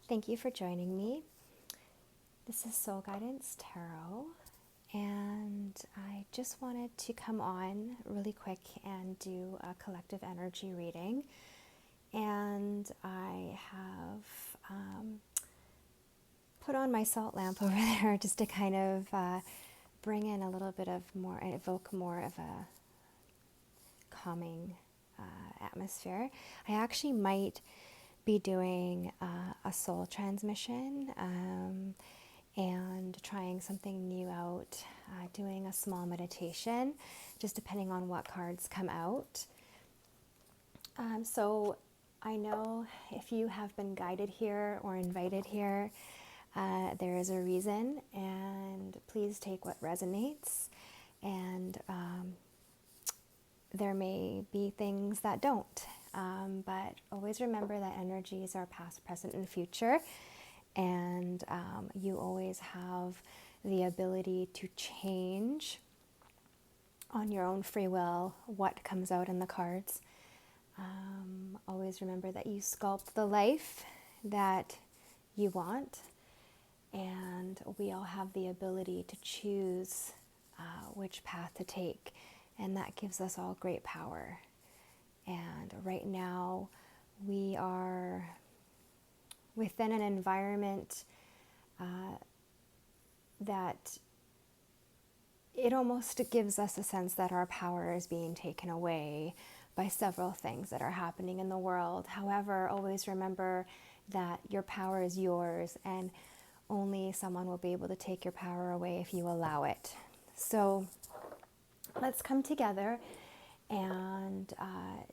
Thank you for joining me. This is Soul Guidance Tarot, and I just wanted to come on really quick and do a collective energy reading. And I have put on my salt lamp over there just to kind of bring in a little bit of more, evoke more of a calming atmosphere. I actually might be doing a soul transmission and trying something new out, doing a small meditation, just depending on what cards come out. So I know if you have been guided here or invited here, there is a reason, and please take what resonates, and there may be things that don't. But always remember that energies are past, present, and future, and you always have the ability to change on your own free will what comes out in the cards. Always remember that you sculpt the life that you want, and we all have the ability to choose which path to take, and that gives us all great power. And right now, we are within an environment that it almost gives us a sense that our power is being taken away by several things that are happening in the world. However, always remember that your power is yours, and only someone will be able to take your power away if you allow it. So let's come together and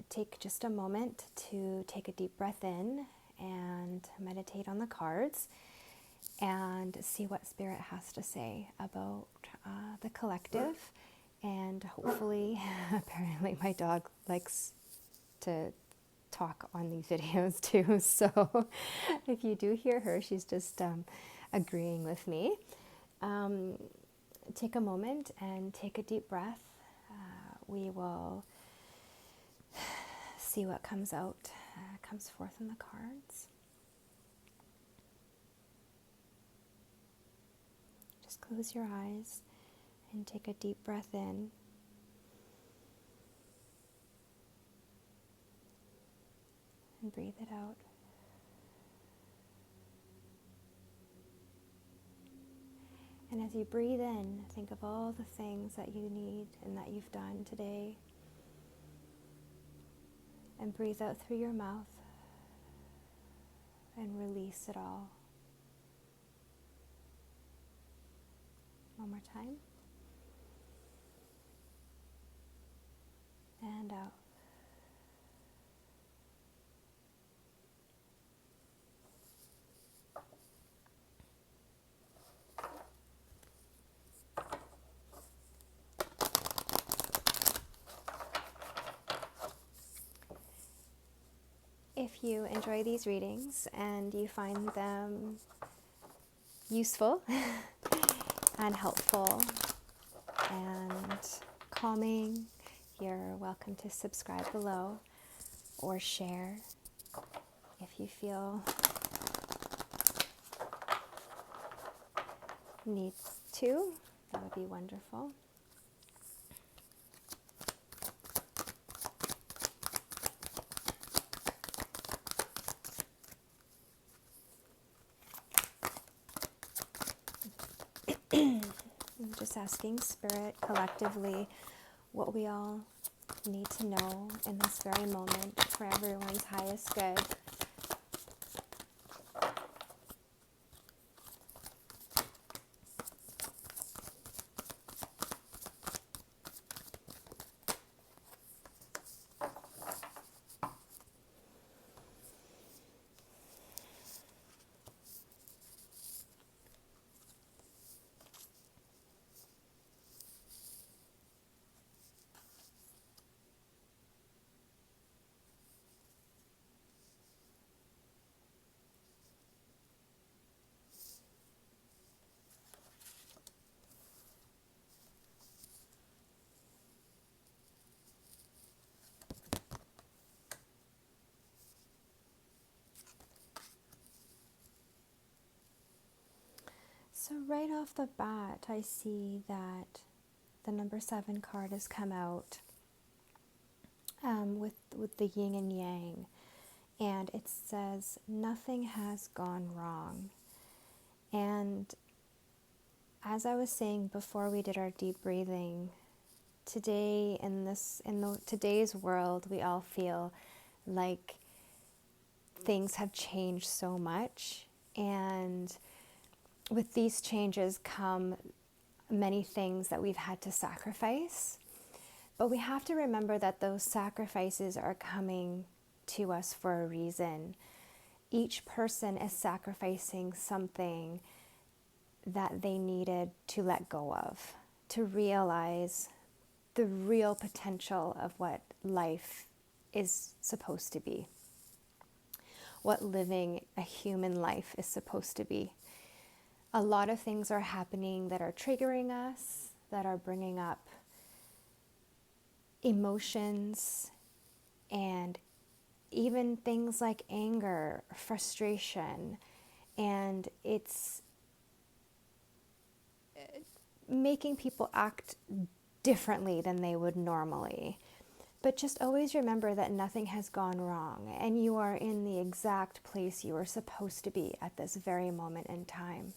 take just a moment to take a deep breath in and meditate on the cards and see what Spirit has to say about the collective. And hopefully, apparently my dog likes to talk on these videos too, so if you do hear her, she's just agreeing with me. Take a moment and take a deep breath. We will see what comes out, comes forth in the cards. Just close your eyes and take a deep breath in. And breathe it out. And as you breathe in, think of all the things that you need and that you've done today. And breathe out through your mouth and release it all. One more time. And out. If you enjoy these readings and you find them useful and helpful and calming, you're welcome to subscribe below or share if you feel need to. That would be wonderful. I'm just asking Spirit collectively what we all need to know in this very moment for everyone's highest good. So right off the bat, I see that the number 7 card has come out with the yin and yang. And it says, nothing has gone wrong. And as I was saying before we did our deep breathing, today today's world, we all feel like things have changed so much. And with these changes come many things that we've had to sacrifice. But we have to remember that those sacrifices are coming to us for a reason. Each person is sacrificing something that they needed to let go of, to realize the real potential of what life is supposed to be, what living a human life is supposed to be. A lot of things are happening that are triggering us, that are bringing up emotions, and even things like anger, frustration, and it's making people act differently than they would normally. But just always remember that nothing has gone wrong, and you are in the exact place you are supposed to be at this very moment in time.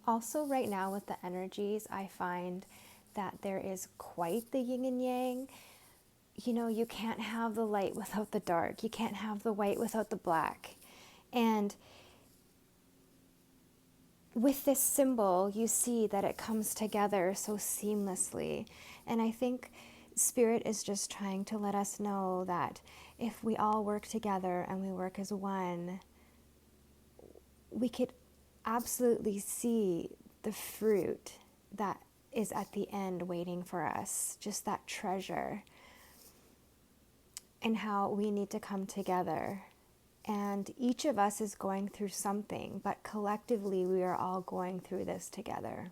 Also, right now with the energies, I find that there is quite the yin and yang. You know, you can't have the light without the dark. You can't have the white without the black. And with this symbol, you see that it comes together so seamlessly. And I think Spirit is just trying to let us know that if we all work together and we work as one, we could absolutely see the fruit that is at the end waiting for us, just that treasure, and how we need to come together. And each of us is going through something, but collectively we are all going through this together.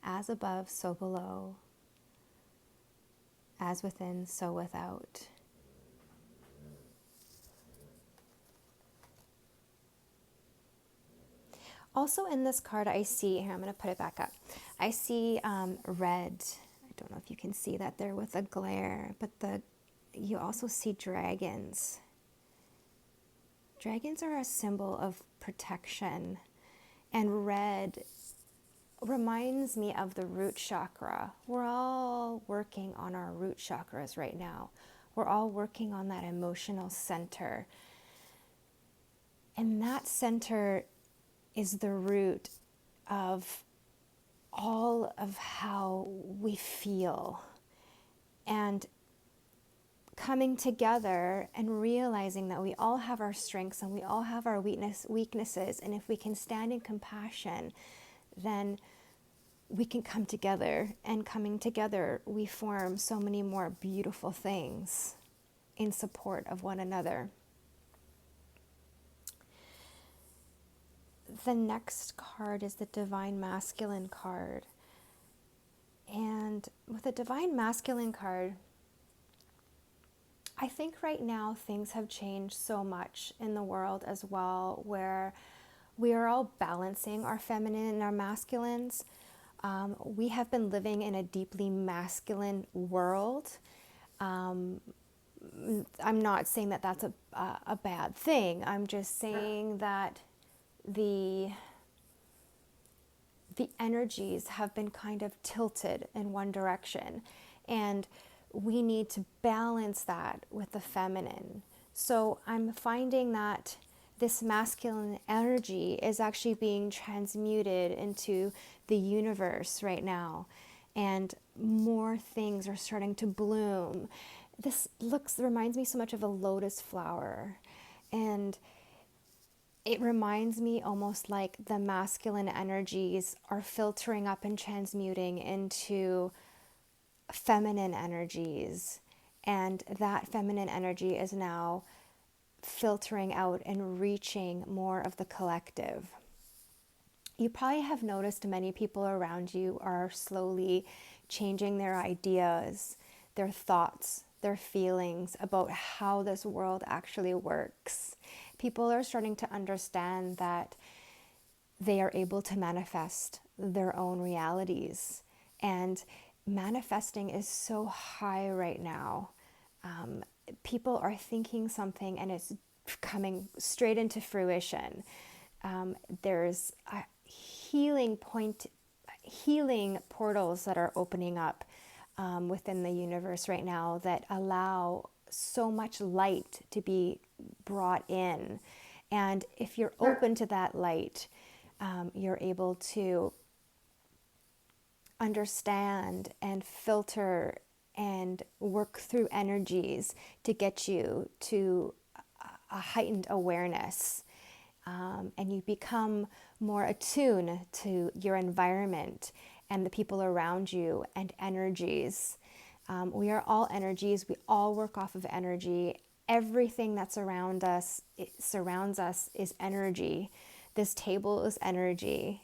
As above, so below. As within, so without. Also in this card I see, here I'm going to put it back up, I see red. I don't know if you can see that there with a glare, but you also see dragons. Dragons are a symbol of protection, and red reminds me of the root chakra. We're all working on our root chakras right now. We're all working on that emotional center. And that center is the root of all of how we feel. And coming together and realizing that we all have our strengths and we all have our weaknesses. And if we can stand in compassion, then we can come together. And coming together, we form so many more beautiful things in support of one another. The next card is the Divine Masculine card. And with the Divine Masculine card, I think right now things have changed so much in the world as well, where we are all balancing our feminine and our masculines. We have been living in a deeply masculine world. I'm not saying that that's a bad thing. I'm just saying that the energies have been kind of tilted in one direction, and we need to balance that with the feminine. So I'm finding that this masculine energy is actually being transmuted into the universe right now, and more things are starting to bloom. This reminds me so much of a lotus flower, and it reminds me almost like the masculine energies are filtering up and transmuting into feminine energies, and that feminine energy is now filtering out and reaching more of the collective. You probably have noticed many people around you are slowly changing their ideas. their thoughts, their feelings about how this world actually works. People are starting to understand that they are able to manifest their own realities. And manifesting is so high right now. People are thinking something and it's coming straight into fruition. There's a healing portals that are opening up within the universe right now that allow so much light to be brought in. And if you're open to that light, you're able to understand and filter and work through energies to get you to a heightened awareness. And you become more attuned to your environment and the people around you and energies. We are all energies. We all work off of energy. Everything that's around us, it surrounds us, is energy. This table is energy.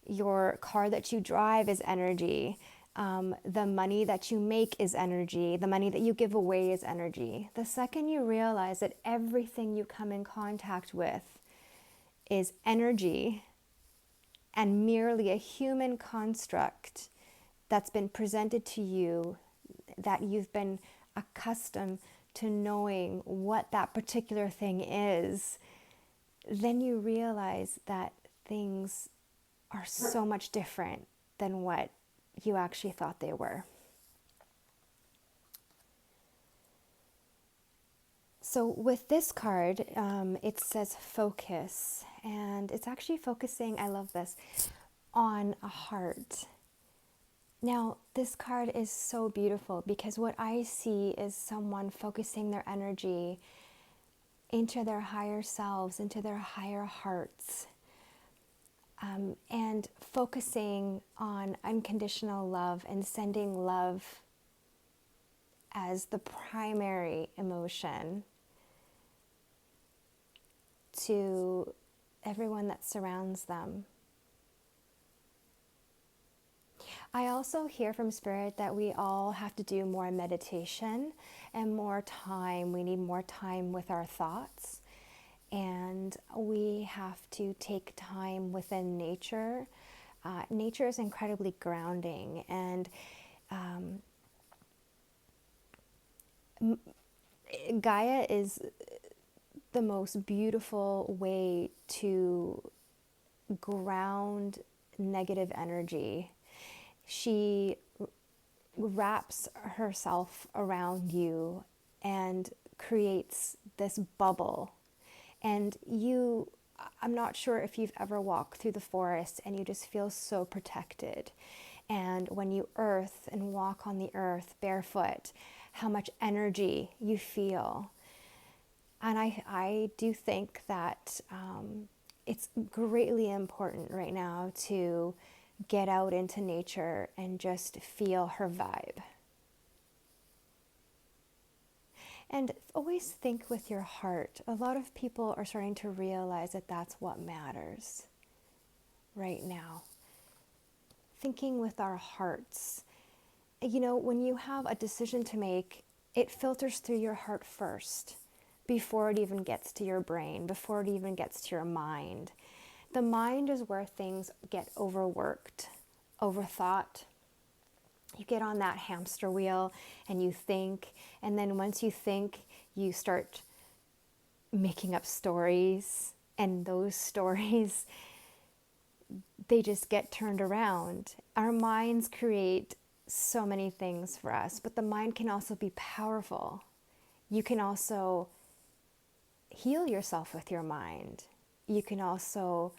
Your car that you drive is energy. The money that you make is energy. The money that you give away is energy. The second you realize that everything you come in contact with is energy and merely a human construct that's been presented to you, that you've been accustomed to knowing what that particular thing is, then you realize that things are so much different than what you actually thought they were. So with this card, it says focus, and it's actually focusing, I love this, on a heart. Now, this card is so beautiful because what I see is someone focusing their energy into their higher selves, into their higher hearts, and focusing on unconditional love and sending love as the primary emotion to everyone that surrounds them. I also hear from Spirit that we all have to do more meditation and more time. We need more time with our thoughts, and we have to take time within nature. Nature is incredibly grounding, and Gaia is the most beautiful way to ground negative energy. She wraps herself around you and creates this bubble. And I'm not sure if you've ever walked through the forest and you just feel so protected. And when you earth and walk on the earth barefoot, how much energy you feel. And I do think that it's greatly important right now to get out into nature and just feel her vibe. And always think with your heart. A lot of people are starting to realize that that's what matters right now. Thinking with our hearts. You know, when you have a decision to make, it filters through your heart first, before it even gets to your brain, before it even gets to your mind. The mind is where things get overworked, overthought. You get on that hamster wheel and you think, and then once you think, you start making up stories, and those stories, they just get turned around. Our minds create so many things for us, but the mind can also be powerful. You can also heal yourself with your mind. You can also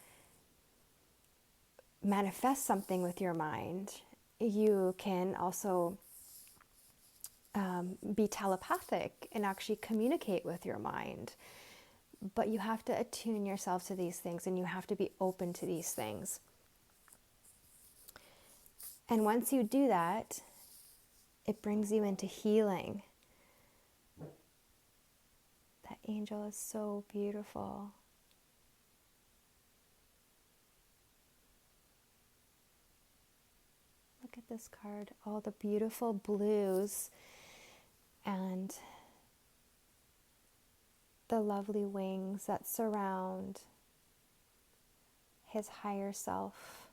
manifest something with your mind. You can also be telepathic and actually communicate with your mind. But you have to attune yourself to these things, and you have to be open to these things. And once you do that, it brings you into healing. That angel is so beautiful. Look at this card, all the beautiful blues and the lovely wings that surround his higher self.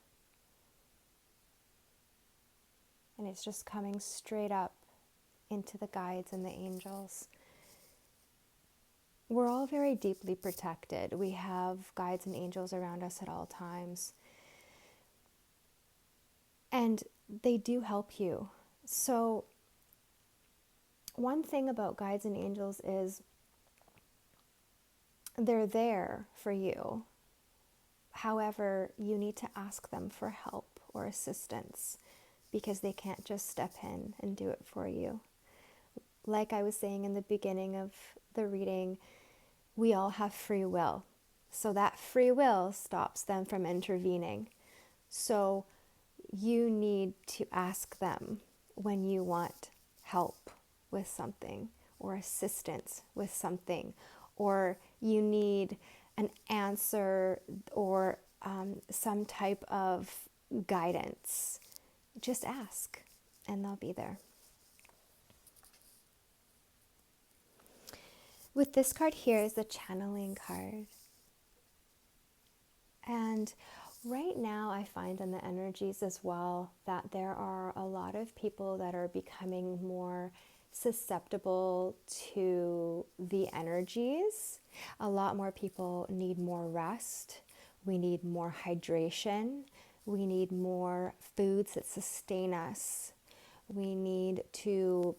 And it's just coming straight up into the guides and the angels. We're all very deeply protected. We have guides and angels around us at all times. And they do help you. So one thing about guides and angels is they're there for you. However, you need to ask them for help or assistance because they can't just step in and do it for you. Like I was saying in the beginning of the reading, we all have free will. So that free will stops them from intervening. So you need to ask them when you want help with something or assistance with something, or you need an answer or some type of guidance. Just ask and they'll be there. With this card here is the channeling card. And right now I find in the energies as well that there are a lot of people that are becoming more susceptible to the energies. A lot more people need more rest. We need more hydration. We need more foods that sustain us. We need to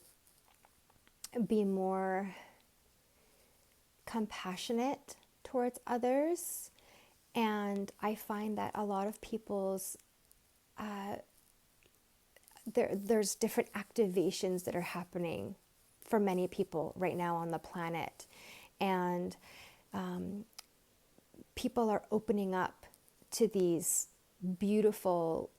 be more compassionate towards others. And I find that a lot of people's, there's different activations that are happening for many people right now on the planet. And people are opening up to these beautiful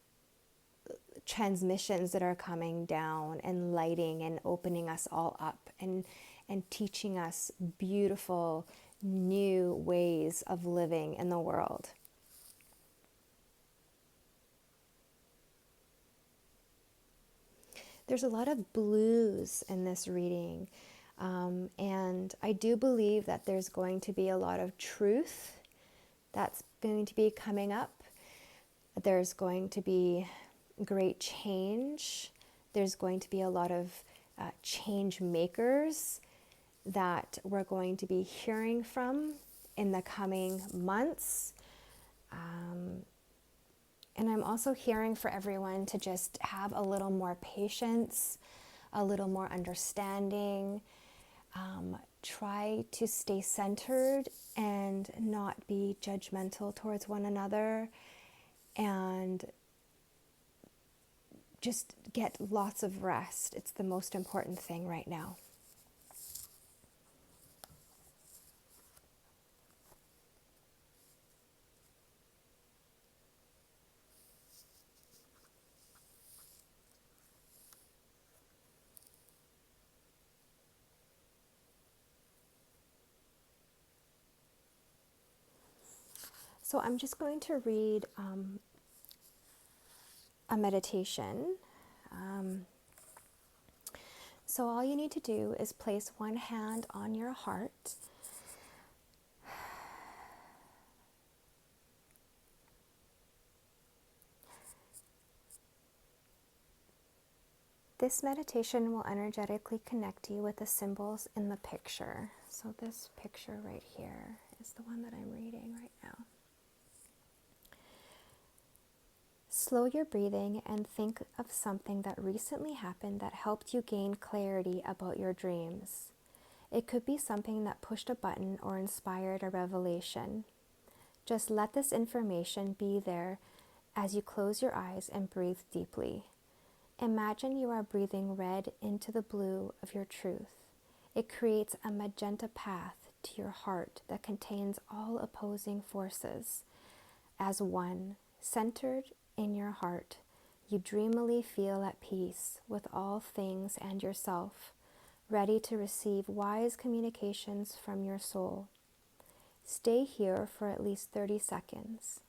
transmissions that are coming down and lighting and opening us all up and teaching us beautiful new ways of living in the world. There's a lot of blues in this reading, and I do believe that there's going to be a lot of truth that's going to be coming up. There's going to be great change. There's going to be a lot of change makers that we're going to be hearing from in the coming months. And I'm also hearing for everyone to just have a little more patience, a little more understanding. Try to stay centered and not be judgmental towards one another, and just get lots of rest. It's the most important thing right now. So I'm just going to read a meditation. So all you need to do is place one hand on your heart. This meditation will energetically connect you with the symbols in the picture. So this picture right here is the one that I'm reading right now. Slow your breathing and think of something that recently happened that helped you gain clarity about your dreams. It could be something that pushed a button or inspired a revelation. Just let this information be there as you close your eyes and breathe deeply. Imagine you are breathing red into the blue of your truth. It creates a magenta path to your heart that contains all opposing forces. As one, centered in your heart, you dreamily feel at peace with all things and yourself, ready to receive wise communications from your soul. Stay here for at least 30 seconds.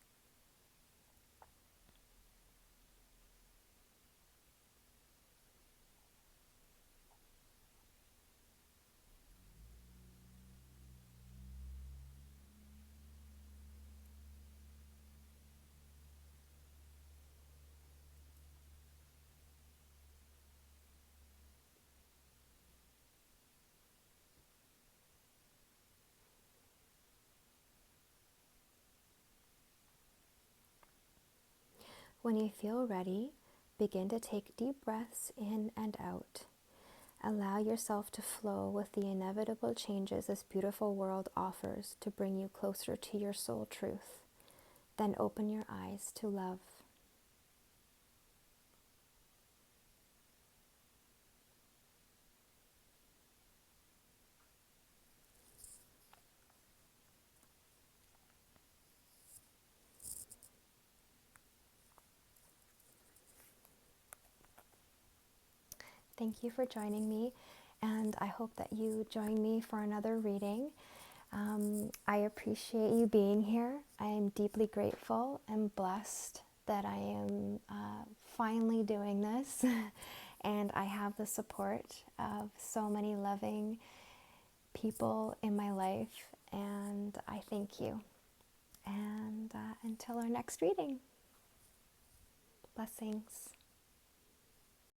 When you feel ready, begin to take deep breaths in and out. Allow yourself to flow with the inevitable changes this beautiful world offers to bring you closer to your soul truth. Then open your eyes to love. Thank you for joining me, and I hope that you join me for another reading. I appreciate you being here. I am deeply grateful and blessed that I am finally doing this, and I have the support of so many loving people in my life, and I thank you. And until our next reading, blessings.